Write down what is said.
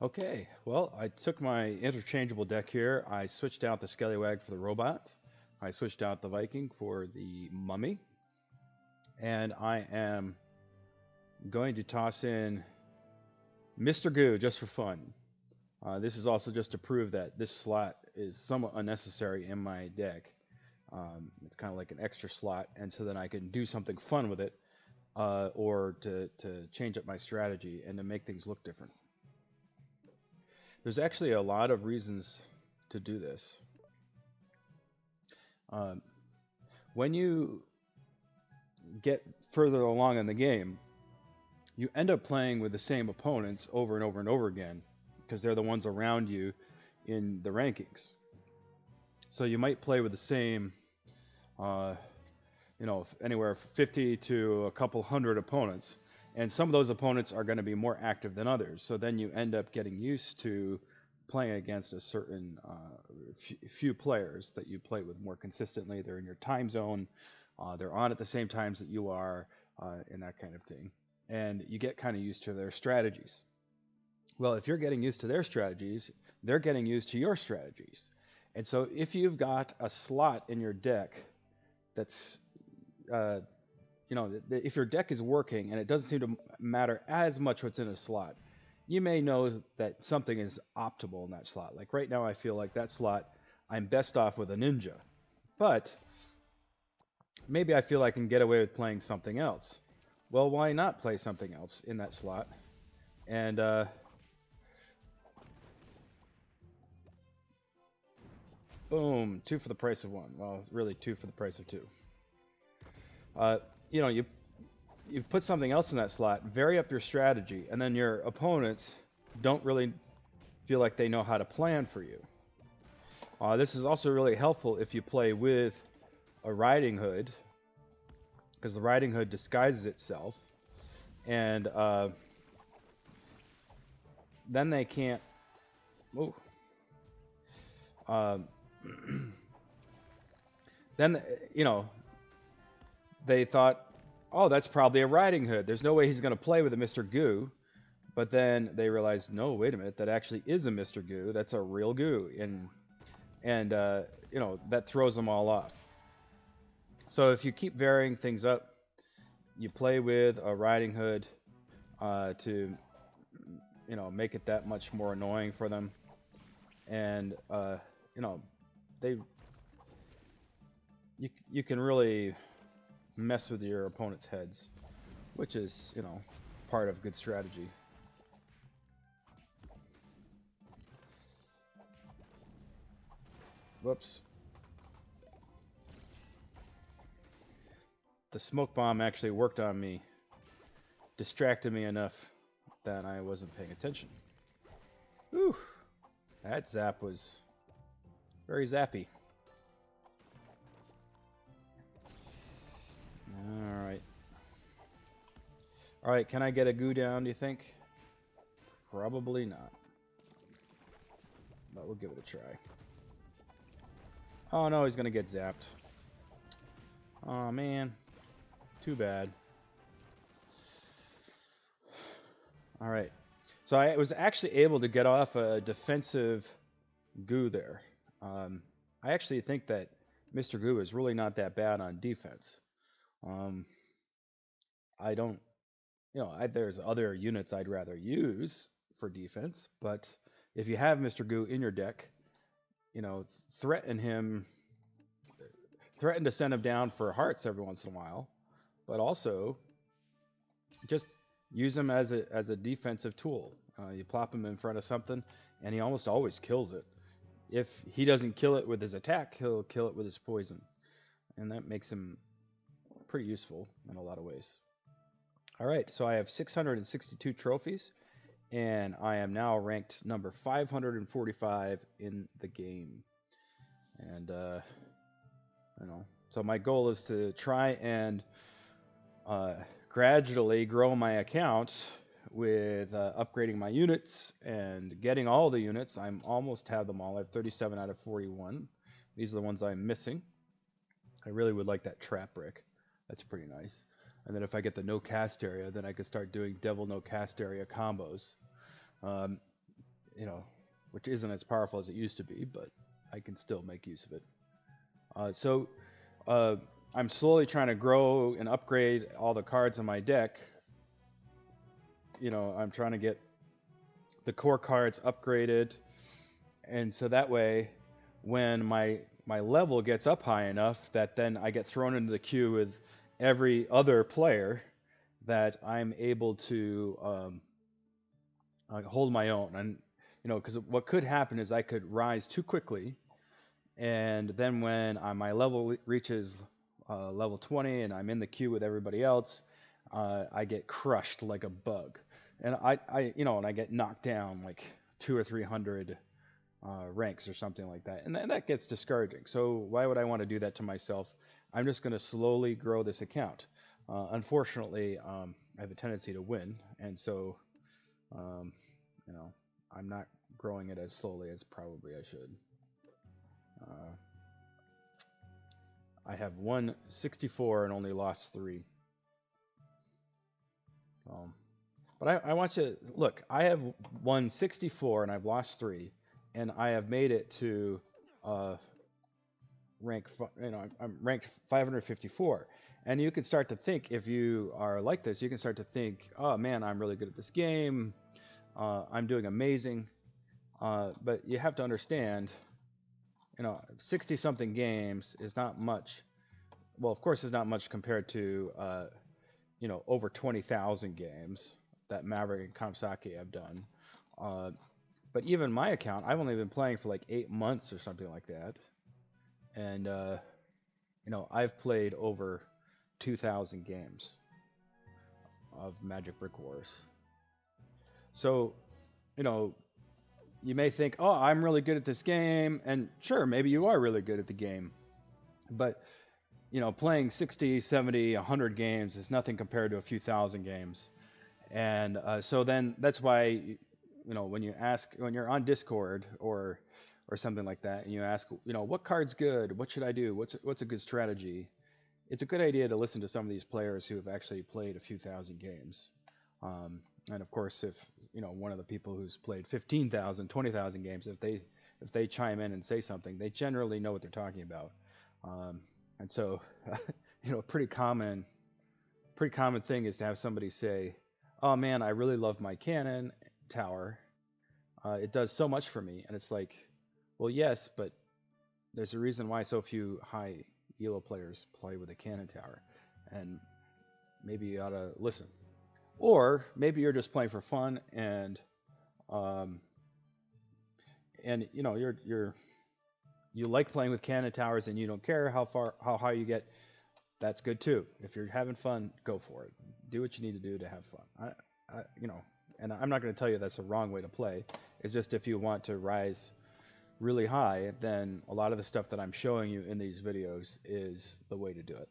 Okay, well, I took my interchangeable deck here. I switched out the Skellywag for the Robot. I switched out the Viking for the Mummy. And I am going to toss in Mr. Goo just for fun. This is also just to prove that this slot is somewhat unnecessary in my deck. It's kind of like an extra slot, and so then I can do something fun with it, or to change up my strategy and to make things look different. There's actually a lot of reasons to do this. Um, when you get further along in the game, you end up playing with the same opponents over and over and over again because they're the ones around you in the rankings. So you might play with the same, uh, anywhere 50 to a couple hundred opponents, and some of those opponents are going to be more active than others. So then you end up getting used to playing against a certain few players that you play with more consistently. They're in your time zone, they're on at the same times that you are, and that kind of thing. And you get kind of used to their strategies. Well, if you're getting used to their strategies, they're getting used to your strategies. And so if you've got a slot in your deck that's, if your deck is working and it doesn't seem to matter as much what's in a slot, you may know that something is optimal in that slot. Like right now, I feel like that slot, I'm best off with a ninja. But maybe I feel I can get away with playing something else. Well, why not play something else in that slot? And boom, two for the price of one. Well, really two for the price of two. Uh, you know, you put something else in that slot, vary up your strategy, and then your opponents don't really feel like they know how to plan for you. This is also really helpful if you play with a Riding Hood, because the Riding Hood disguises itself, and then they can't. Oh, then they thought, oh, that's probably a Riding Hood. There's no way he's going to play with a Mr. Goo. But then they realized, no, wait a minute, that actually is a Mr. Goo. That's a real Goo, and that throws them all off. So if you keep varying things up, you play with a Riding Hood to make it that much more annoying for them, and they you can really mess with your opponent's heads, which is part of good strategy. Whoops. The smoke bomb actually worked on me, distracted me enough that I wasn't paying attention. Whew. That zap was very zappy. Alright. Alright, can I get a Goo down, do you think? Probably not. But we'll give it a try. Oh no, he's gonna get zapped. Oh man. Too bad. Alright. So I was actually able to get off a defensive Goo there. I actually think that Mr. Goo is really not that bad on defense. I don't, there's other units I'd rather use for defense, but if you have Mr. Goo in your deck, threaten to send him down for hearts every once in a while, but also just use him as a defensive tool. You plop him in front of something, and he almost always kills it. If he doesn't kill it with his attack, he'll kill it with his poison, and that makes him pretty useful in a lot of ways. All right, so I have 662 trophies, and I am now ranked number 545 in the game. And so my goal is to try and gradually grow my account with upgrading my units and getting all the units. I almost have them all. I have 37 out of 41. These are the ones I'm missing. I really would like that trap brick. That's pretty nice. And then if I get the no cast area, then I can start doing devil no cast area combos. you know, which isn't as powerful as it used to be, but I can still make use of it. So I'm slowly trying to grow and upgrade all the cards in my deck. You know, I'm trying to get the core cards upgraded, and so that way, when my level gets up high enough that then I get thrown into the queue with every other player, that I'm able to hold my own. And you know, because what could happen is I could rise too quickly, and then when my level reaches level 20 and I'm in the queue with everybody else, I get crushed like a bug, and and I get knocked down like 200 or 300 ranks or something like that, and that gets discouraging. So why would I want to do that to myself? I'm just going to slowly grow this account. Unfortunately, I have a tendency to win, and so um, you know, I'm not growing it as slowly as probably I should. Uh, I have won 64 and only lost 3. But I want you to look. I have won 64 and I've lost 3, and I have made it to rank. I'm ranked 554. And you can start to think, if you are like this, you can start to think, oh man, I'm really good at this game. I'm doing amazing. But you have to understand, 60 something games is not much. Well, of course, it's not much compared to over 20,000 games that Maverick and Kamsaki have done. But even my account, I've only been playing for like 8 months or something like that, and I've played over 2,000 games of Magic Brick Wars. So, you may think, oh, I'm really good at this game, and sure, maybe you are really good at the game, but playing 60, 70, 100 games is nothing compared to a few thousand games. And so then that's why, when you're on Discord or something like that, and you ask, what card's good? What should I do? What's a good strategy? It's a good idea to listen to some of these players who have actually played a few thousand games. And of course, if one of the people who's played 15,000, 20,000 games, if they chime in and say something, they generally know what they're talking about. And so, pretty common thing is to have somebody say, "Oh man, I really love my cannon tower. It does so much for me." And it's like, well, yes, but there's a reason why so few high elo players play with a cannon tower, and maybe you ought to listen. Or maybe you're just playing for fun, and you like playing with cannon towers, and you don't care how high you get. That's good too. If you're having fun, go for it. Do what you need to do to have fun. And I'm not going to tell you that's the wrong way to play. It's just, if you want to rise really high, then a lot of the stuff that I'm showing you in these videos is the way to do it.